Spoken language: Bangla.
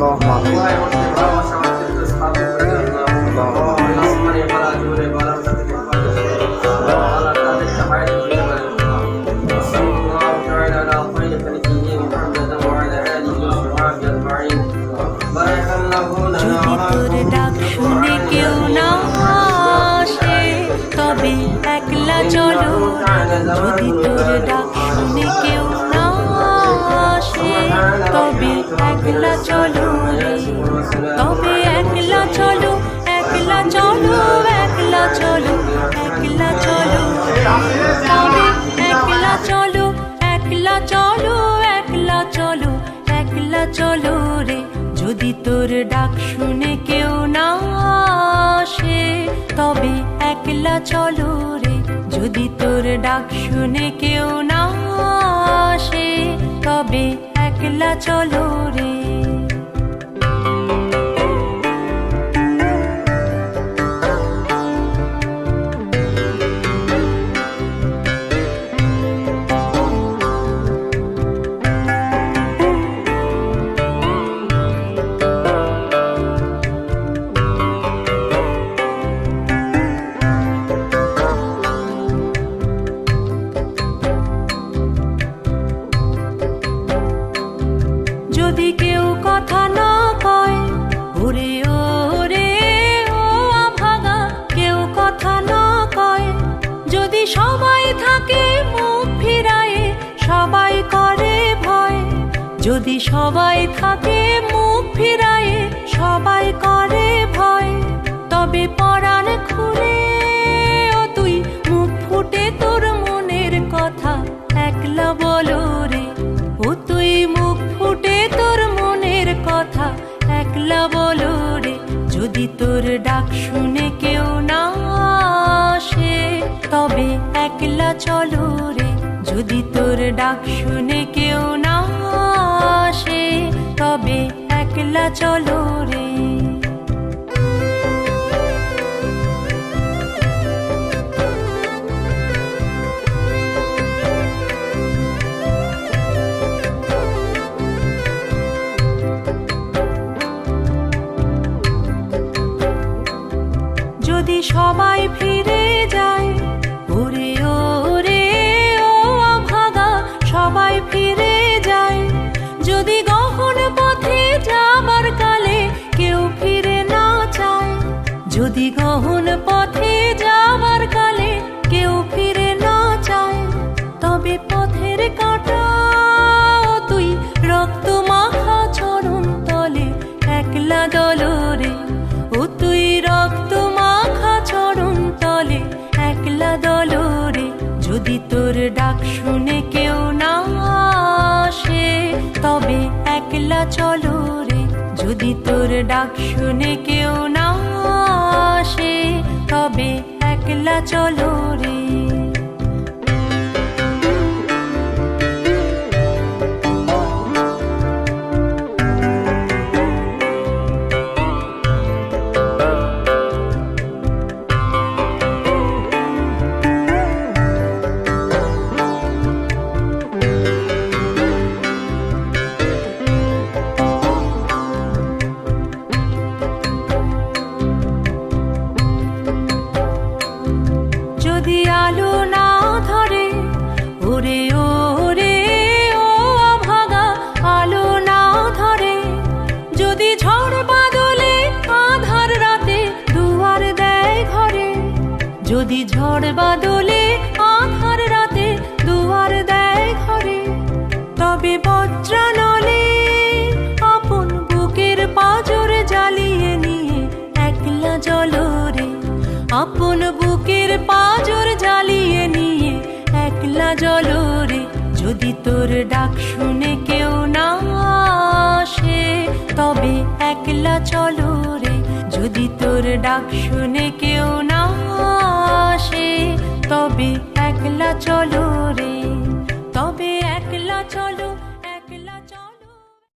اللهم آمين যদি তোর ডাক শুনে কেউ না আসে তবে একলা চলো। যদি তোর ডাক শুনে কেউ না আসে তবে একলা চলো রে। তবে একলা চলো, একলা চলো, একলা চলো, একলা চলো। তবে একলা চলো, একলা চলো, একলা চলো, একলা চলো রে। যদি তোর ডাক শুনে কেউ না আসে তবে একলা চলো রে। যদি তোর ডাক শুনে কেউ না আসে তবে একলা চলো রে। যদি কেউ কথা না কয় ওরে ওরে ও আভাগা, কেউ কথা না কয়। যদি সবাই থাকে মুখ ফিরায়ে সবাই করে ভয়। যদি সবাই থাকে মুখ ফিরায়ে সবাই করে ভয়। তবে পরাণ খুলে ও তুই মুখ ফুটে তোর মনের কথা একলা বলো রে। ও তুই মুখ ফুটে তোর মনের কথা একলা বলো রে। যদি তোর ডাক শুনে কেউ না আসে তবে একলা চলো রে। যদি তোর ডাক শুনে কেউ না আসে তবে একলা চলো রে। যদি সবাই ফিরে যায় ওরে ওরে ও আভাগা, সবাই ফিরে যায়। যদি গহন পথে যাবার কালে কেউ ফিরে না চায়। যদি গহন পথে যাবার কালে কেউ ফিরে না চায় তবে পথের কাঁটা ও তুই রক্ত মাখা চরণ তলে একলা দলো রে। ও তুই রক্ত মাখা চরণ তলে একলা দলো রে। যদি তোর ডাক শুনে কেউ না আসে তবে একলা চলো রে। যদি তোর ডাক শুনে কেউ না আসে তবে একলা চলো রে। যদি আলো না ধরে ওরে ওরে ও আভাগা, আলো না ধরে। যদি ঝড় বাদলে আধার রাতে দুয়ার দেয় ঘরে। যদি ঝড় বাদলে আধার রাতে দুয়ার দেয় ঘরে। তবে বজ্রানলে আপন বুকের পাঁজর জ্বালিয়ে নিয়ে একলা জ্বলো রে। আপন বুকের পাঁজর জ্বালিয়ে নিয়ে একলা জ্বলো রে। যদি তোর ডাক শুনে কেউ না আসে তবে একলা চলো রে। যদি তোর ডাক শুনে কেউ না আসে তবে একলা চলো রে। তবে একলা চলো।